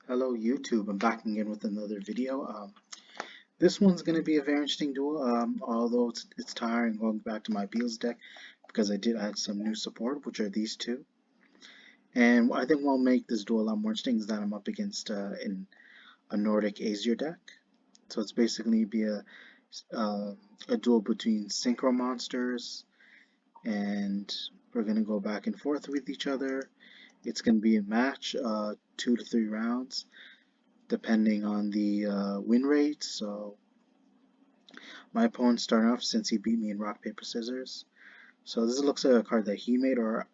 Hello YouTube, I'm back again with another video. This one's going to be a very interesting duel, although it's tiring going back to my Beelze deck because I did add some new support, which are these two. And I think what will make this duel a lot more interesting is that I'm up against in a Nordic Aesir deck. So it's basically be uh, a duel between synchro monsters, and we're going to go back and forth with each other. It's going to be a match, 2 to 3 rounds, depending on the win rate. So my opponent started off since he beat me in rock paper scissors. So this looks like a card that he made, or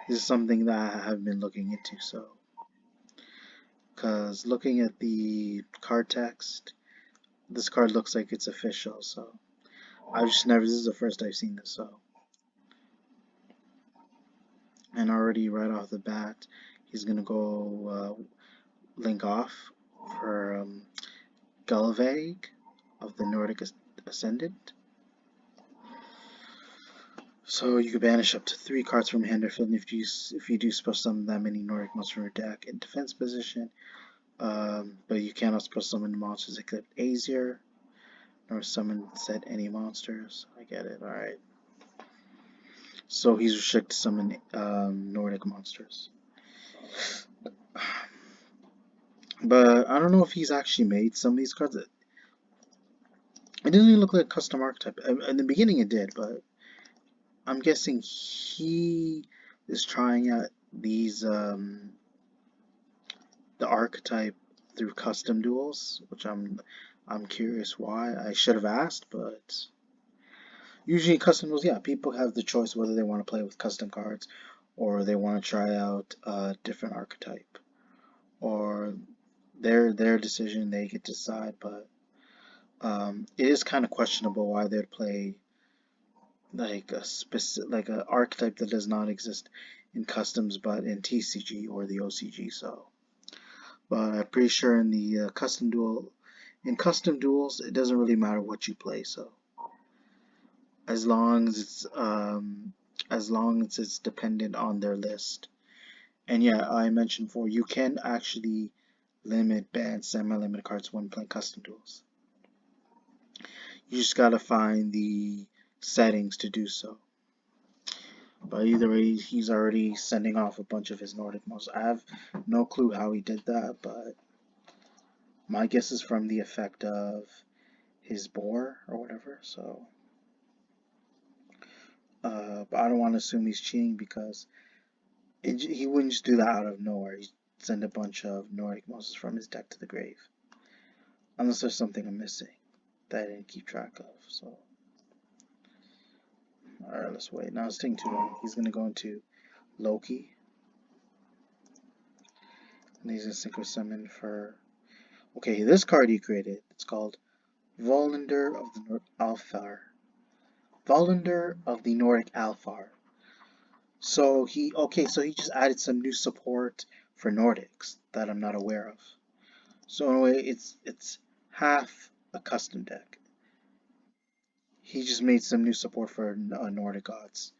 this is something that I have been looking into. So because looking at the card text, this card looks like it's official. So I've just never. This is the first I've seen this. So and already right off the bat, he's gonna go link off for Gullveig of the Nordic Ascendant. So you can banish up to 3 cards from hand or field if you do special summon that many Nordic monsters from your deck in defense position. But you cannot special summon monsters except Aesir, nor summon set any monsters. I get it. All right. So he's restricted to summon Nordic monsters. But I don't know if he's actually made some of these cards. It doesn't even look like a custom archetype. In the beginning it did, but I'm guessing he is trying out these the archetype through custom duels, which I'm curious why. I should have asked, but usually custom duels, yeah, people have the choice whether they want to play with custom cards or they want to try out a different archetype, or their decision, they get to decide. But it is kind of questionable why they'd play like a specific like an archetype that does not exist in customs but in TCG or the OCG. So but I'm pretty sure in the custom duels, it doesn't really matter what you play. So as long as it's dependent on their list. And yeah, I mentioned before, you can actually limit ban semi-limited cards when playing custom duels. You just gotta find the settings to do so. But either way, he's already sending off a bunch of his Nordic monsters. I have no clue how he did that, but my guess is from the effect of his boar or whatever. So, but I don't want to assume he's cheating because he wouldn't just do that out of nowhere. He'd send a bunch of Nordic monsters from his deck to the grave, unless there's something I'm missing that I didn't keep track of. So, all right, let's wait. Now it's taking too long. He's gonna go into Loki, and he's gonna synchro summon for. Okay, this card he created. It's called Volander of the Alfar. Volander of the Nordic Alfar. So he just added some new support for Nordics that I'm not aware of. So in a way, it's half a custom deck. He just made some new support for Nordic gods,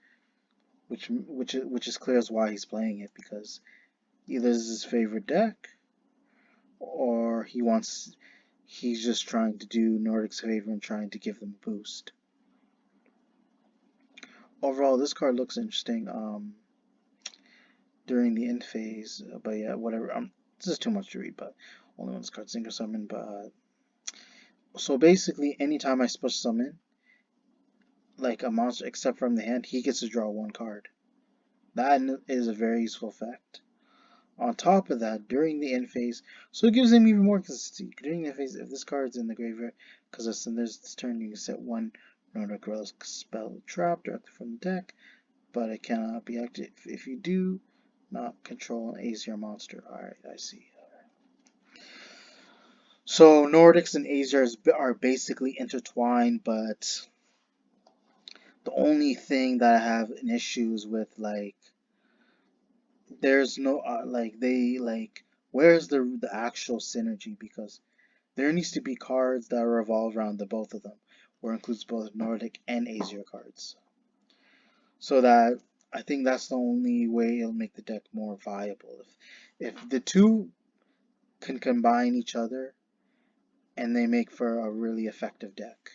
which is clear as why he's playing it, because either this is his favorite deck or he's just trying to do Nordic's favor and trying to give them a boost. Overall, this card looks interesting. During the end phase, but yeah, whatever. This is too much to read, but only one card synchro summon. But so basically, anytime I special summon like a monster except from the hand, he gets to draw 1 card. That is a very useful effect. On top of that, during the end phase, so it gives him even more consistency. During the end phase, if this card's in the graveyard, because there's this turn, you can set 1 Nordic Relic spell trap directly from the deck, but it cannot be active if you do not control an Aesir monster. Alright, I see. So Nordics and Aesirs are basically intertwined, but the only thing that I have an issues with, like, there's no where's the actual synergy? Because there needs to be cards that revolve around the both of them, where it includes both Nordic and Aesir cards. So that I think that's the only way it'll make the deck more viable. If the two can combine each other, and they make for a really effective deck.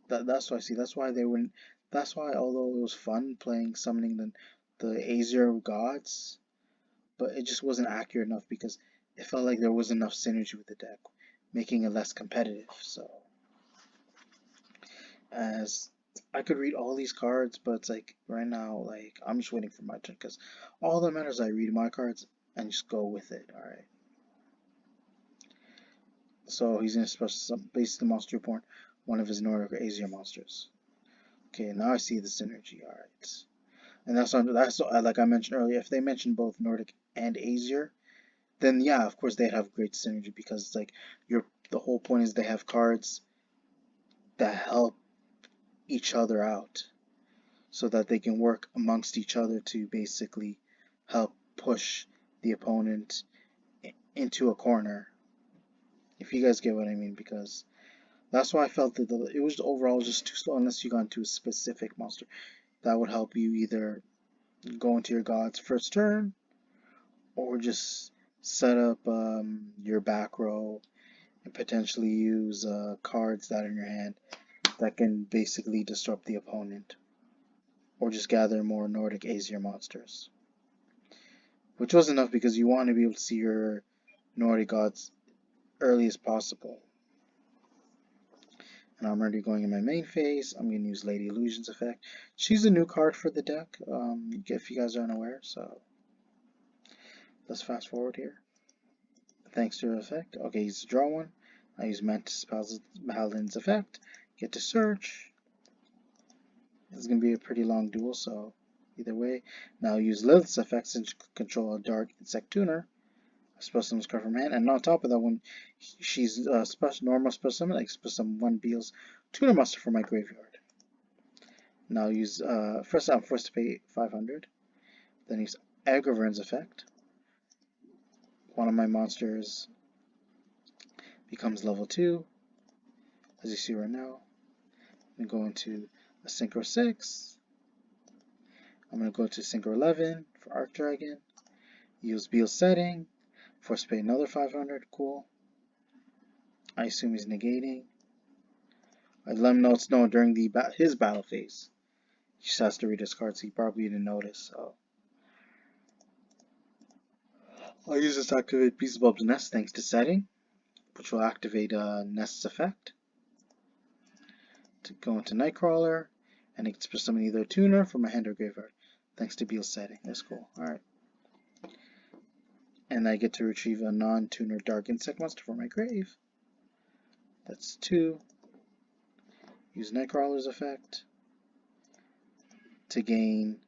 That's why I see. That's why they wouldn't. That's why, although it was fun playing summoning the Aesir gods, but it just wasn't accurate enough because it felt like there wasn't enough synergy with the deck, making it less competitive. So, as I could read all these cards, but it's like right now, like I'm just waiting for my turn because all that matters is I read my cards and just go with it. All right. So he's gonna special base the monster reborn, one of his Nordic or Aesir monsters. Okay, now I see the synergy. All right. And that's like I mentioned earlier. If they mentioned both Nordic and Aesir, then yeah, of course they'd have great synergy because it's like the whole point is they have cards that help each other out so that they can work amongst each other to basically help push the opponent into a corner. If you guys get what I mean, because that's why I felt that it was overall just too slow unless you got into a specific monster that would help you either go into your god's first turn or just set up your back row and potentially use cards that are in your hand that can basically disrupt the opponent, or just gather more Nordic Aesir monsters, which was enough because you want to be able to see your Nordic gods early as possible. And I'm already going in my main phase. I'm going to use Lady Illusion's effect. She's a new card for the deck, if you guys aren't aware, so let's fast forward here. Thanks to her effect. Okay, he's to draw one. I use Mantis Paladin's effect. Get to search. It's going to be a pretty long duel, so either way. Now use Lilith's effect since you control a dark insect tuner. Special summon card from hand, and on top of that, when she's normal special summon, I special summon one Beelze tuner monster from my graveyard. Now use first I'm forced to pay 500. Then use Agravern's effect. One of my monsters becomes level 2, as you see right now. I'm going to go into a Synchro 6. I'm going to go to Synchro 11 for Arc Dragon. Use Beelze setting. Force pay another 500. Cool. I assume he's negating. I let him know it's no during his battle phase. He just has to read his cards. He probably didn't notice. So I'll use this to activate Beelzebub's Nest thanks to setting, which will activate Nest's effect. To go into Nightcrawler, and it can summon either a tuner from my hand or graveyard, thanks to Beelze setting. That's cool. Alright. And I get to retrieve a non-tuner dark insect monster from my grave. That's 2. Use Nightcrawler's effect to gain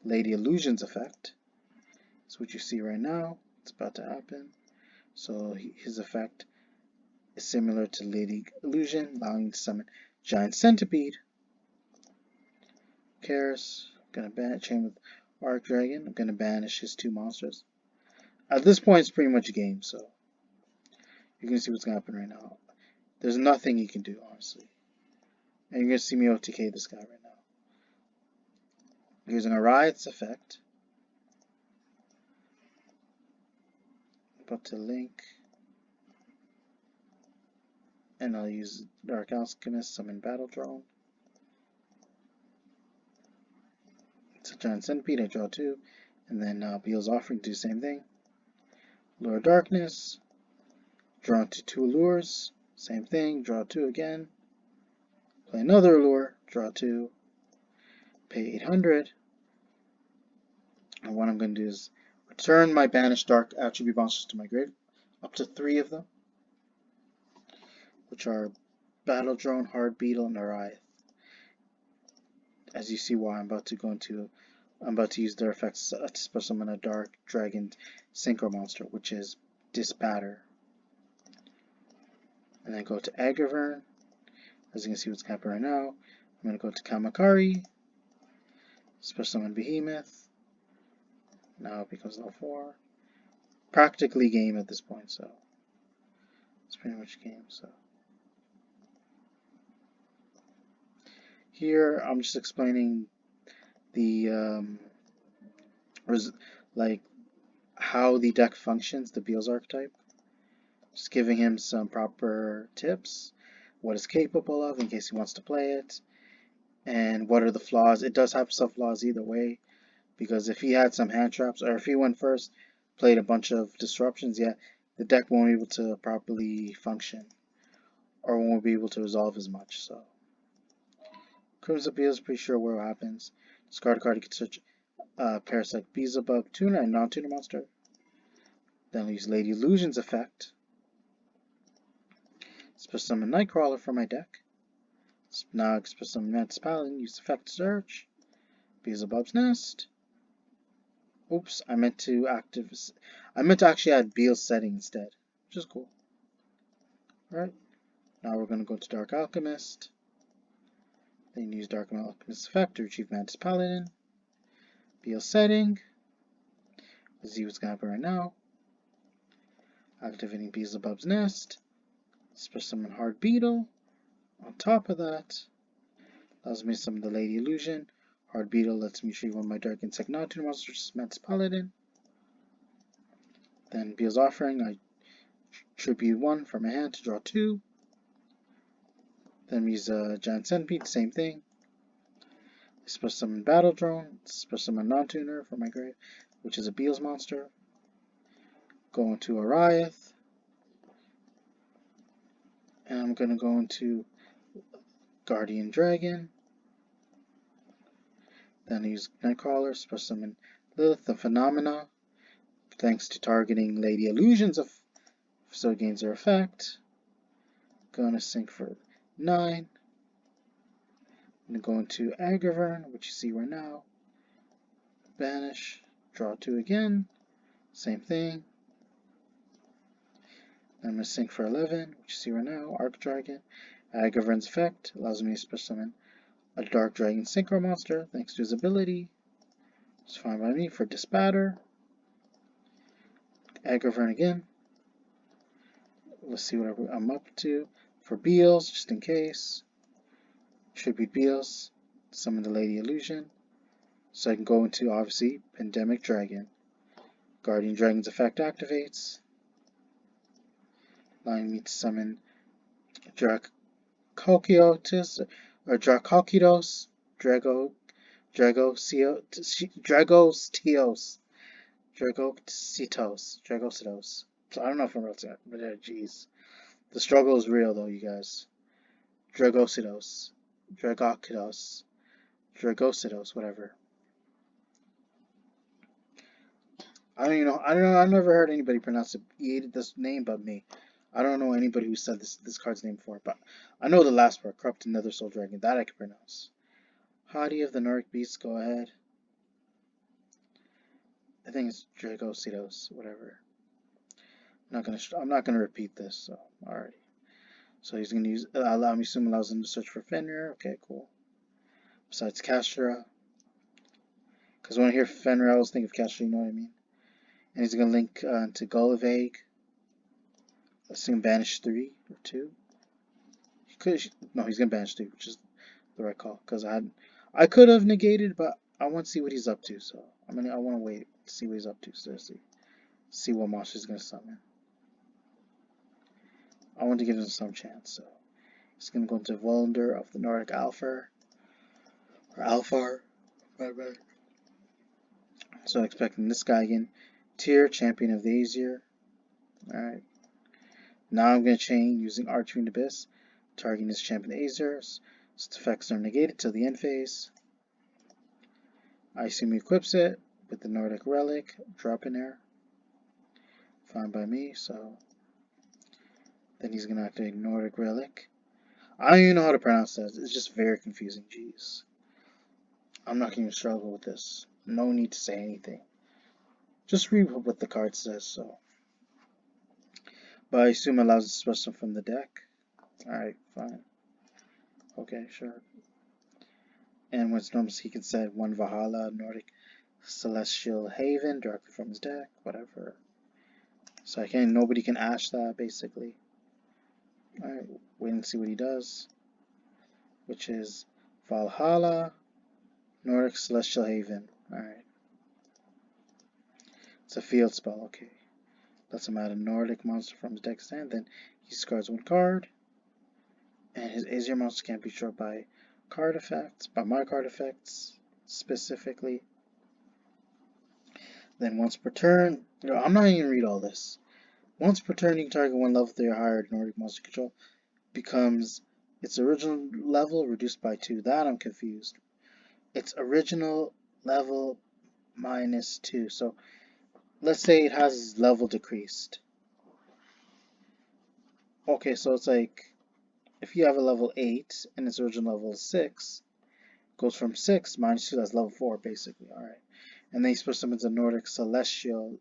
Lady Illusion's effect. That's what you see right now. It's about to happen. So his effect is similar to Lady Illusion, allowing you to summon Giant Centipede. Karis, I'm gonna ban chain with Arc Dragon. I'm gonna banish his 2 monsters. At this point, it's pretty much a game, so you're gonna see what's gonna happen right now. There's nothing he can do, honestly. And you're gonna see me OTK this guy right now. Using a Riot's effect. About to link. And I'll use Dark Alchemist, summon Battle Drone. It's a Giant Centipede, I draw 2. And then Beelze Offering, do the same thing. Lure Darkness. Draw into 2 lures. Same thing, draw 2 again. Play another lure, draw 2. Pay 800. And what I'm going to do is return my banished dark attribute monsters to my grave. Up to 3 of them. Which are Battle Drone, Hard Beetle, and Ariath. As you see why I'm about to use their effects to special summon a Dark Dragon Synchro monster, which is Disbatter. And then go to Agravern. As you can see what's happening right now. I'm going to go to Kamakari. Special summon Behemoth. Now it becomes level 4. Practically game at this point, so it's pretty much game, so. Here, I'm just explaining the, how the deck functions, the Beelze archetype. Just giving him some proper tips, what it's capable of in case he wants to play it, and what are the flaws. It does have some flaws either way, because if he had some hand traps, or if he went first, played a bunch of disruptions, yeah, the deck won't be able to properly function, or won't be able to resolve as much. So, Crimson Beelze, pretty sure what happens. Discard a card, you can search Parasite Beelzebub Tuner and non-tuner monster. Then I'll use Lady Illusion's effect. Special summon Nightcrawler from my deck. Now special summon Mantis Paladin, use effect search. Beelzebub's Nest. Oops, I meant to actually add Beelze setting instead, which is cool. Alright, now we're going to go to Dark Alchemist. Then use Dark Alchemist effect to retrieve Mantis Paladin. Beelze setting. Let's see what's going to happen right now. Activating Beelzebub's Nest. Special summon Hard Beetle. On top of that, allows me to summon the Lady Illusion. Hard Beetle lets me retrieve one of my Dark Insect non-tuner monsters, which is Mantis Paladin. Then Beelze Offering, I tribute 1 from my hand to draw 2. Then use a Giant Centipede, same thing. Special summon Battle Drone, special summon non-tuner from my grave, which is a Beelze monster. Go into Ariath. And I'm going to go into Guardian Dragon. Then I use Nightcrawler, special summon Lilith the Phenomena. Thanks to targeting Lady Illusions, so it gains their effect. Gonna sink for 9. I'm gonna go into Agravern, which you see right now. Banish, draw 2 again. Same thing. Then I'm gonna sink for 11, which you see right now. Arc Dragon. Agravern's effect allows me to special summon a Dark Dragon Synchro monster, thanks to his ability. It's fine by me for Disbatter. Agravern again. Let's see what I'm up to. For Beelze, just in case. Tribute Beelze. Summon the Lady Illusion. So I can go into, obviously, Pandemic Dragon. Guardian Dragon's effect activates, allowing me to summon Dracociotus, or Dracokitos, Dragocitos. So I don't know if I'm wrote that, but jeez. The struggle is real though, you guys. Dragocitos, Dragocitos, whatever. I don't know. I've never heard anybody pronounce this name but me. I don't know anybody who said this card's name before, but I know the last part, Corrupted Nether Soul Dragon. That I can pronounce. Hadi of the Nordic Beasts, go ahead. I think it's Dragocitos, whatever. I'm not gonna repeat this. So alrighty. So he's gonna allows him to search for Fenrir. Okay, cool. Besides Castra, because when I hear Fenrir, I always think of Castra. You know what I mean? And he's gonna link to Gullivaig. Let's banish 3 or 2. No, he's gonna banish 3, which is the right call. Because I could have negated, but I want to see what he's up to. So I want to wait to see what he's up to. Seriously, see what monster he's gonna summon. I want to give him some chance. So he's gonna go into Wonder of the Nordic Alfar. So expecting this guy again. Tyr, Champion of the Aesir. Alright. Now I'm going to chain using Archery and Abyss. Targeting this Champion of the Aesirs. Its effects are negated till the end phase. I assume he equips it with the Nordic Relic. Drop in there. Fine by me, so. Then he's going to activate Nordic Relic. I don't even know how to pronounce that. It's just very confusing. Jeez. I'm not going to struggle with this. No need to say anything. Just read what the card says, so. But I assume it allows us to special from the deck. Alright, fine. Okay, sure. And once normal, he can set 1 Valhalla, Nordic Celestial Haven directly from his deck, whatever. So nobody can ash that, basically. Alright, wait and see what he does. Which is Valhalla, Nordic Celestial Haven. Alright. It's a field spell, okay. Lets him add a Nordic monster from his deck stand, then he discards one card. And his Aesir monster can't be short by card effects, by my card effects specifically. Then once per turn, I'm not even gonna read all this. Once per turn, you can target one level 3 or higher Nordic monster control. Becomes its original level reduced by 2. That I'm confused. Its original level minus 2. So let's say it has level decreased. Okay, so it's like if you have a level 8 and its original level is 6, goes from 6 minus 2, that's level 4 basically. Alright. And then you switch them into Nordic Celestial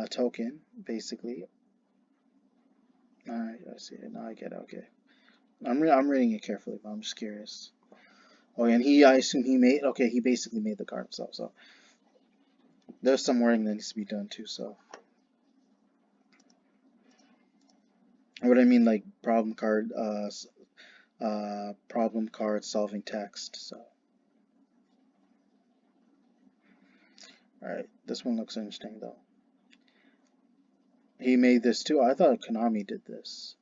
token, basically. Alright, I see it. Now I get it. Okay. I'm reading it carefully, but I'm just curious. Oh, and I assume he made, okay, he basically made the card himself, so there's some wording that needs to be done too, so. What I mean, like problem card solving text, so. Alright, this one looks interesting though. He made this too. I thought Konami did this.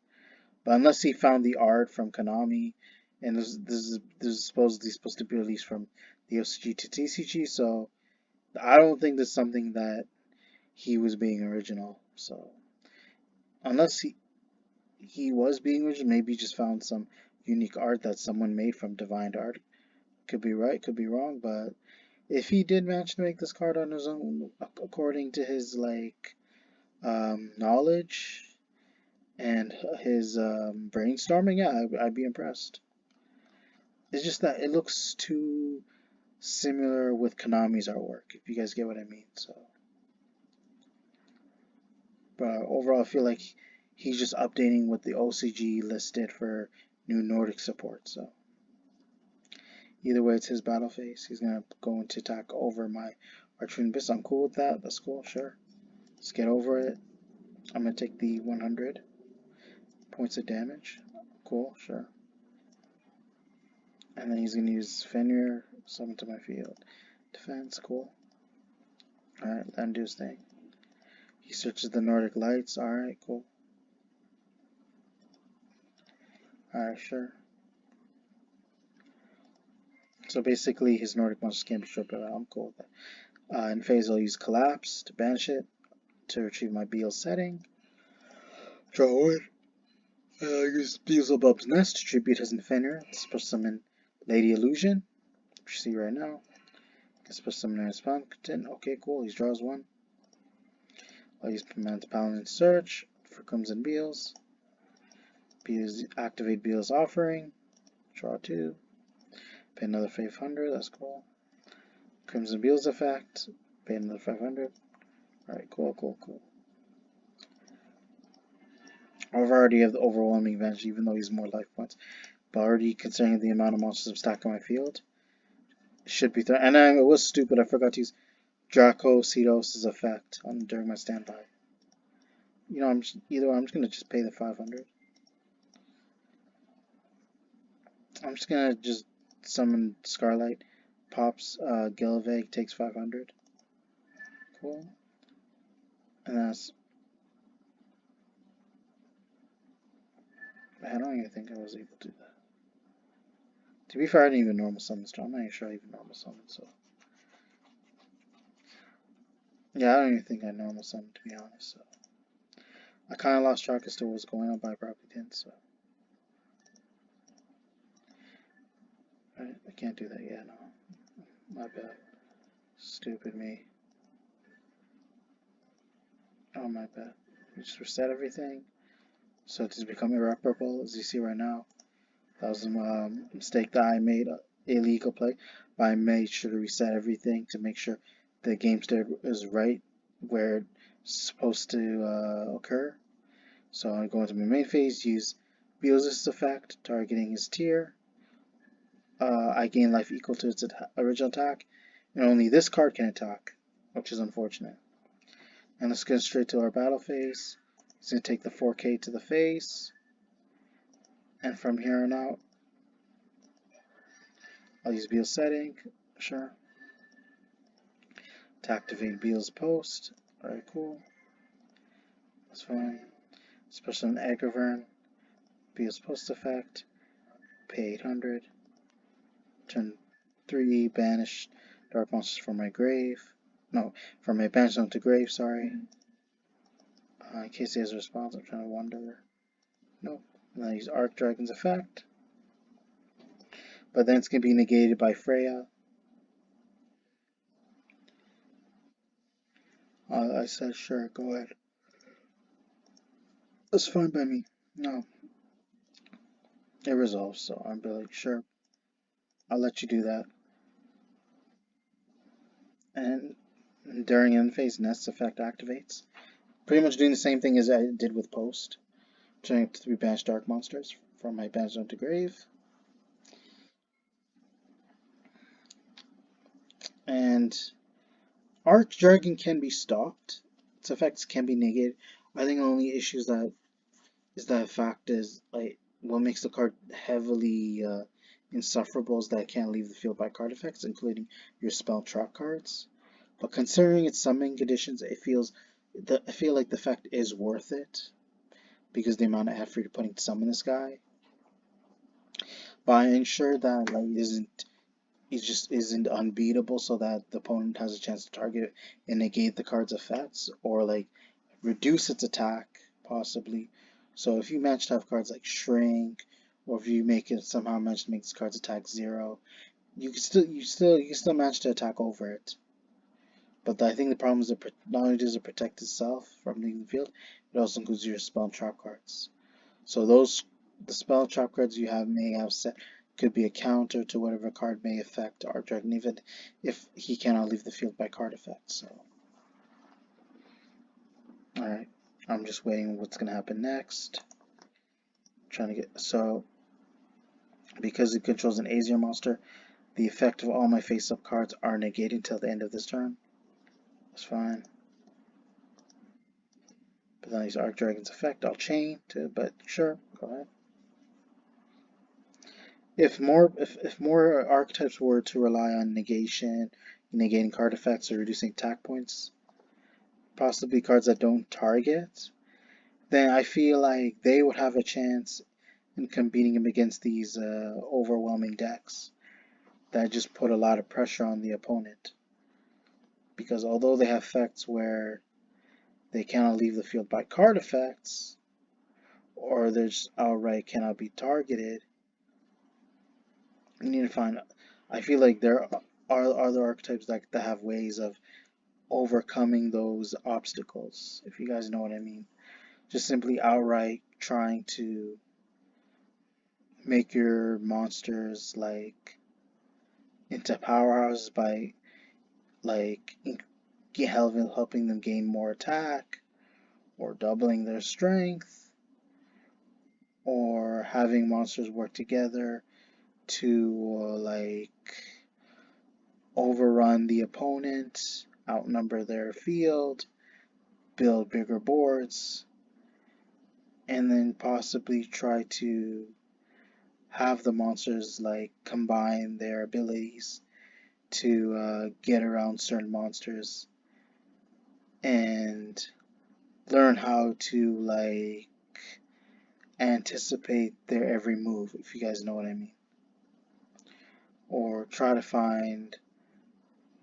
But unless he found the art from Konami, and this is supposedly supposed to be released from the OCG to TCG, so I don't think this is something that he was being original. So unless he was being original, maybe he just found some unique art that someone made from Divine Art. Could be right, could be wrong, but if he did manage to make this card on his own, according to his knowledge and his brainstorming, yeah, I'd be impressed. It's just that it looks too similar with Konami's artwork, if you guys get what I mean. So, but overall, I feel like he's just updating what the OCG listed for new Nordic support. So, either way, it's his battle phase. He's gonna go into attack over my Archetype Abyss. I'm cool with that. That's cool. Sure. Let's get over it. I'm gonna take the 100 points of damage. Cool. Sure. And then he's gonna use Fenrir, summon to my field. Defense. Cool. Alright, let him do his thing. He searches the Nordic lights. Alright, cool. Alright, sure. So basically, his Nordic monsters can't be stripped out. I'm cool with that. In phase, I'll use Collapse to banish it to retrieve my Beelze setting. Draw it. Use Beelzebub's Nest to tribute his Fenrir. Special summon Lady Illusion, which you see right now. Special summon his Pumpkin. Okay, cool. He draws one. I'll use Man's Paladin Search for Crimson Beelze. Activate Beelze Offering. Draw 2. Pay another 500. That's cool. Crimson Beelze effect. Pay another 500. Alright, cool. I've already have the overwhelming advantage, even though he's more life points. But already considering the amount of monsters I'm stacking on my field, it should be and it was stupid. I forgot to use Draco Cedos' effect during my standby. You know, I'm just gonna just pay the 500. I'm just gonna just summon Scarlight, pops Gilveg, takes 500. Cool. And that's. I don't even think I was able to do that. To be fair, I didn't even normal summon, so I'm not even sure I even normal summon, so. Yeah, I don't even think I normal summoned, to be honest, so. I kinda lost track as to what was going on, but I probably didn't, so. I can't do that yet, no. My bad. Stupid me. Oh, my bad. We just reset everything. So it's become irreparable, as you see right now. That was a mistake that I made, illegal play. But I made sure to reset everything to make sure the game state is right where it's supposed to occur. So I'm going to my main phase, use Beelze's effect, targeting his tier. I gain life equal to its original attack, and only this card can attack, which is unfortunate. And let's get straight to our battle phase. He's going to take the 4K to the face, and from here on out, I'll use Beelze setting, sure. To activate Beelze post, Alright, cool. That's fine. Special an Agravern. Beelze post effect. Pay 800. Turn 3, banish dark monsters from my grave. No, from my banish zone to grave, sorry. In case he has a response, I'm trying to wonder. Nope. And then I use Arc Dragon's effect. But then it's going to be negated by Freya. I said, sure, go ahead. That's fine by me. No, it resolves, so I'm like, sure, I'll let you do that. And during end phase, Nest effect activates. Pretty much doing the same thing as I did with Post. Turning up to 3 Banish Dark Monsters from my Banish Zone to Grave. And Arch Dragon can be stopped. Its effects can be negated. I think the only issue is that fact is like what makes the card heavily insufferable is that it can't leave the field by card effects, including your spell trap cards. But considering its summoning conditions, I feel like the effect is worth it because the amount of effort you're putting to summon this guy. But I ensure that it just isn't unbeatable so that the opponent has a chance to target and negate the card's effects or like reduce its attack possibly. So if you manage to have cards like Shrink, or if you make it somehow manage to make this card's attack 0, you can still manage to attack over it. But I think the problem is that not only does it protect itself from leaving the field, it also includes your spell trap cards. So the spell trap cards you may have set could be a counter to whatever card may affect Art Dragon, even if he cannot leave the field by card effect. So, alright, I'm just waiting what's gonna happen next. Trying to get because it controls an Aesir monster, the effect of all my face-up cards are negated until the end of this turn. That's fine. But then I use Arc Dragon's effect. I'll chain to, but sure, go ahead. If more archetypes were to rely on negation, negating card effects, or reducing attack points, possibly cards that don't target, then I feel like they would have a chance in competing against these overwhelming decks that just put a lot of pressure on the opponent. Because although they have effects where they cannot leave the field by card effects, or they just outright cannot be targeted, you need to find. I feel like there are other archetypes that have ways of overcoming those obstacles, if you guys know what I mean. Just simply outright trying to make your monsters like into powerhouses by like helping them gain more attack, or doubling their strength, or having monsters work together to like overrun the opponent, outnumber their field, build bigger boards, and then possibly try to have the monsters like combine their abilities to get around certain monsters and learn how to like anticipate their every move, if you guys know what I mean. Or try to find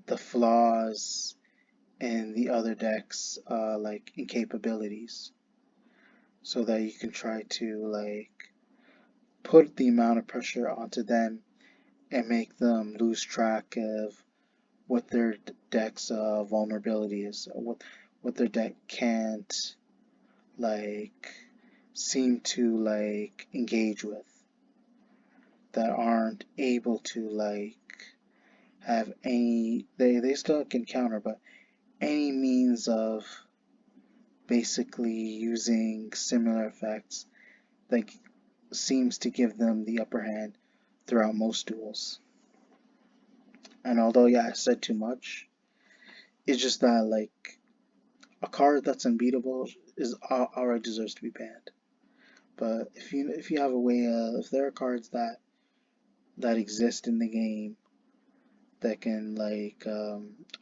the flaws in the other decks like incapabilities, so that you can try to like put the amount of pressure onto them and make them lose track of what their deck's vulnerability is, or what their deck can't like seem to like engage with, that aren't able to like have any, they still can counter, but any means of basically using similar effects that seems to give them the upper hand throughout most duels. And although, yeah, I said too much, it's just that like a card that's unbeatable is already deserves to be banned. But if you have a way if there are cards that exist in the game that can like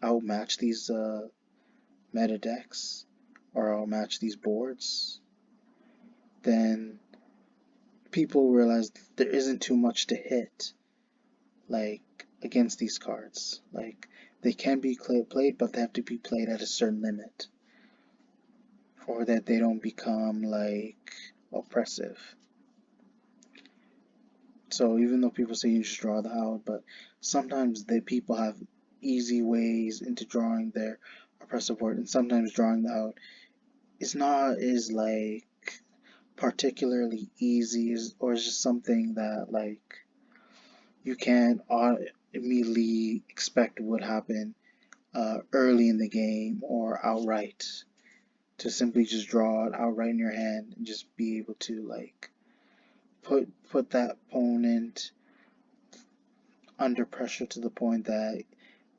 outmatch these meta decks or outmatch these boards, then people realize there isn't too much to hit, like, against these cards. Like, they can be played, but they have to be played at a certain limit, or that they don't become, like, oppressive. So even though people say you just draw the out, but sometimes the people have easy ways into drawing their oppressive board, and sometimes drawing the out is not as, like, particularly easy, or is just something that, like, you can't immediately expect would happen early in the game or outright. To simply just draw it outright in your hand and just be able to, like, put that opponent under pressure to the point that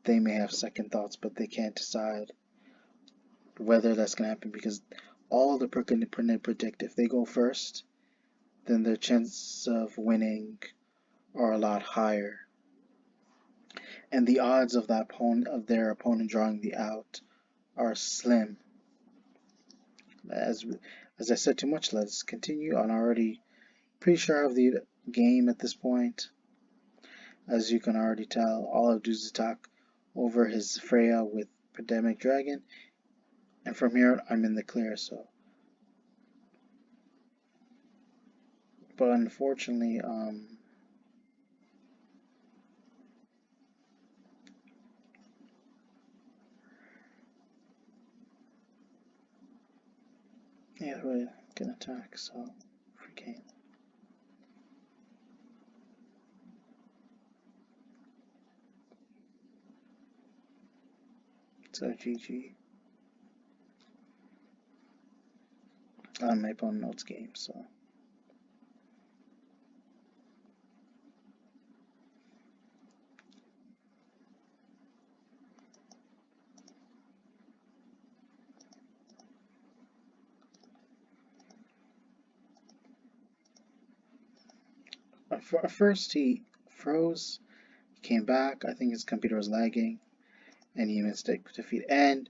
they may have second thoughts, but they can't decide whether that's going to happen, because all the can predict if they go first, then their chances of winning are a lot higher, and the odds of their opponent drawing the out are slim. As I said too much, let's continue. I'm already pretty sure I have the game at this point. As you can already tell, all I do is attack over his Freya with Pandemic Dragon, and from here I'm in the clear. So, but unfortunately, yeah, we're gonna attack. So, free game. So GG. My opponent knows game, so. At first he froze, came back. I think his computer was lagging, and he mistake defeat. And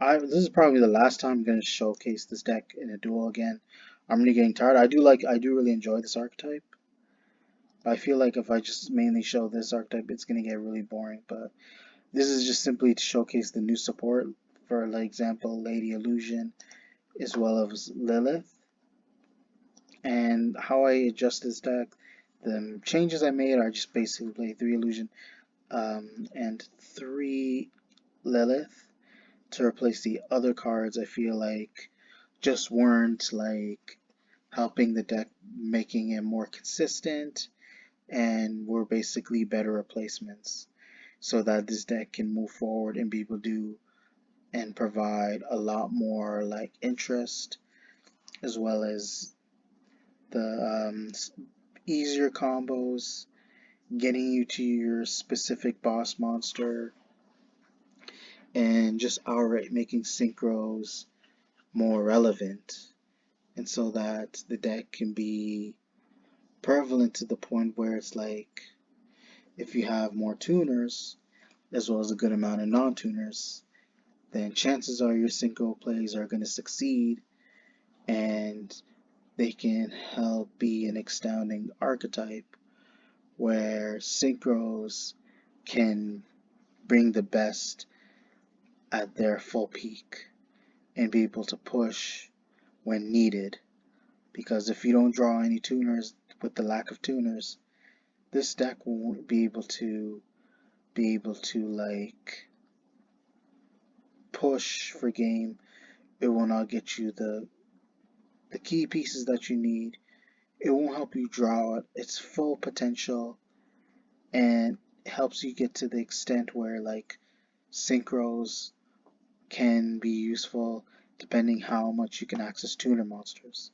this is probably the last time I'm gonna showcase this deck in a duel again. I'm really getting tired. I do really enjoy this archetype. But I feel like if I just mainly show this archetype, it's gonna get really boring. But this is just simply to showcase the new support for, like, example, Lady Illusion, as well as Lilith. And how I adjust this deck, the changes I made are just basically play 3 Illusion and 3 Lilith to replace the other cards I feel like just weren't, like, helping the deck, making it more consistent, and were basically better replacements, so that this deck can move forward and be able to do and provide a lot more, like, interest, as well as the easier combos, getting you to your specific boss monster, and just outright making synchros more relevant, and so that the deck can be prevalent to the point where it's like, if you have more tuners as well as a good amount of non-tuners, then chances are your synchro plays are going to succeed, and they can help be an astounding archetype where synchros can bring the best at their full peak and be able to push when needed. Because if you don't draw any tuners, with the lack of tuners, this deck won't be able to like push for game. It will not get you the key pieces that you need. It won't help you draw its full potential, and helps you get to the extent where, like, synchros can be useful depending how much you can access tuner monsters.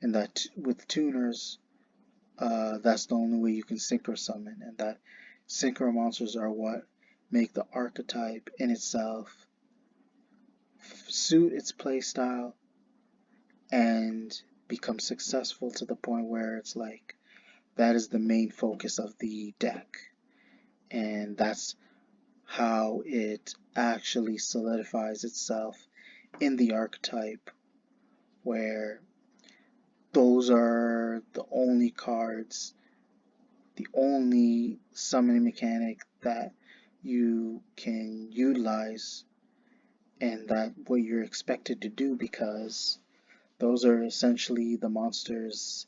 And that with tuners, that's the only way you can synchro summon, and that synchro monsters are what make the archetype in itself suit its playstyle and become successful to the point where it's like that is the main focus of the deck. And that's how it actually solidifies itself in the archetype, where those are the only cards, the only summoning mechanic that you can utilize, and that what you're expected to do, because those are essentially the monsters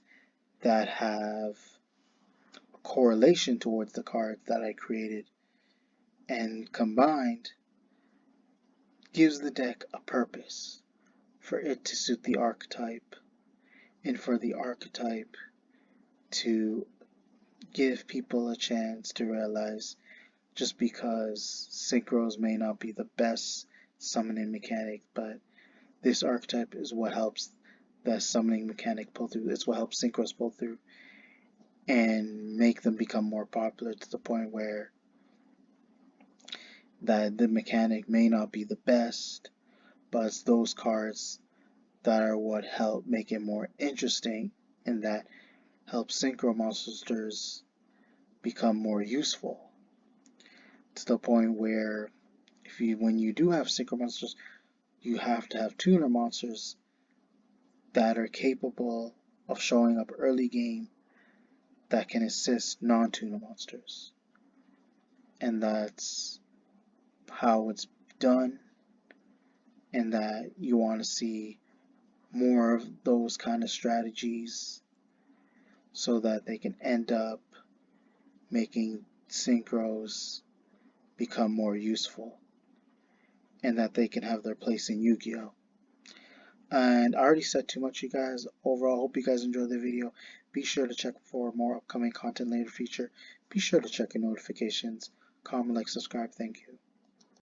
that have a correlation towards the cards that I created, and combined gives the deck a purpose for it to suit the archetype, and for the archetype to give people a chance to realize, just because synchros may not be the best summoning mechanic, but this archetype is what helps that summoning mechanic pull through. It's what helps synchros pull through and make them become more popular, to the point where that the mechanic may not be the best, but it's those cards that are what help make it more interesting, and that help synchro monsters become more useful, to the point where when you do have synchro monsters, you have to have tuner monsters that are capable of showing up early game that can assist non-tuner monsters. And that's how it's done, and that you want to see more of those kind of strategies, so that they can end up making synchros become more useful, and that they can have their place in Yu-Gi-Oh! And I already said too much, you guys. Overall, hope you guys enjoyed the video. Be sure to check for more upcoming content later feature. Be sure to check your notifications. Comment, like, subscribe. Thank you.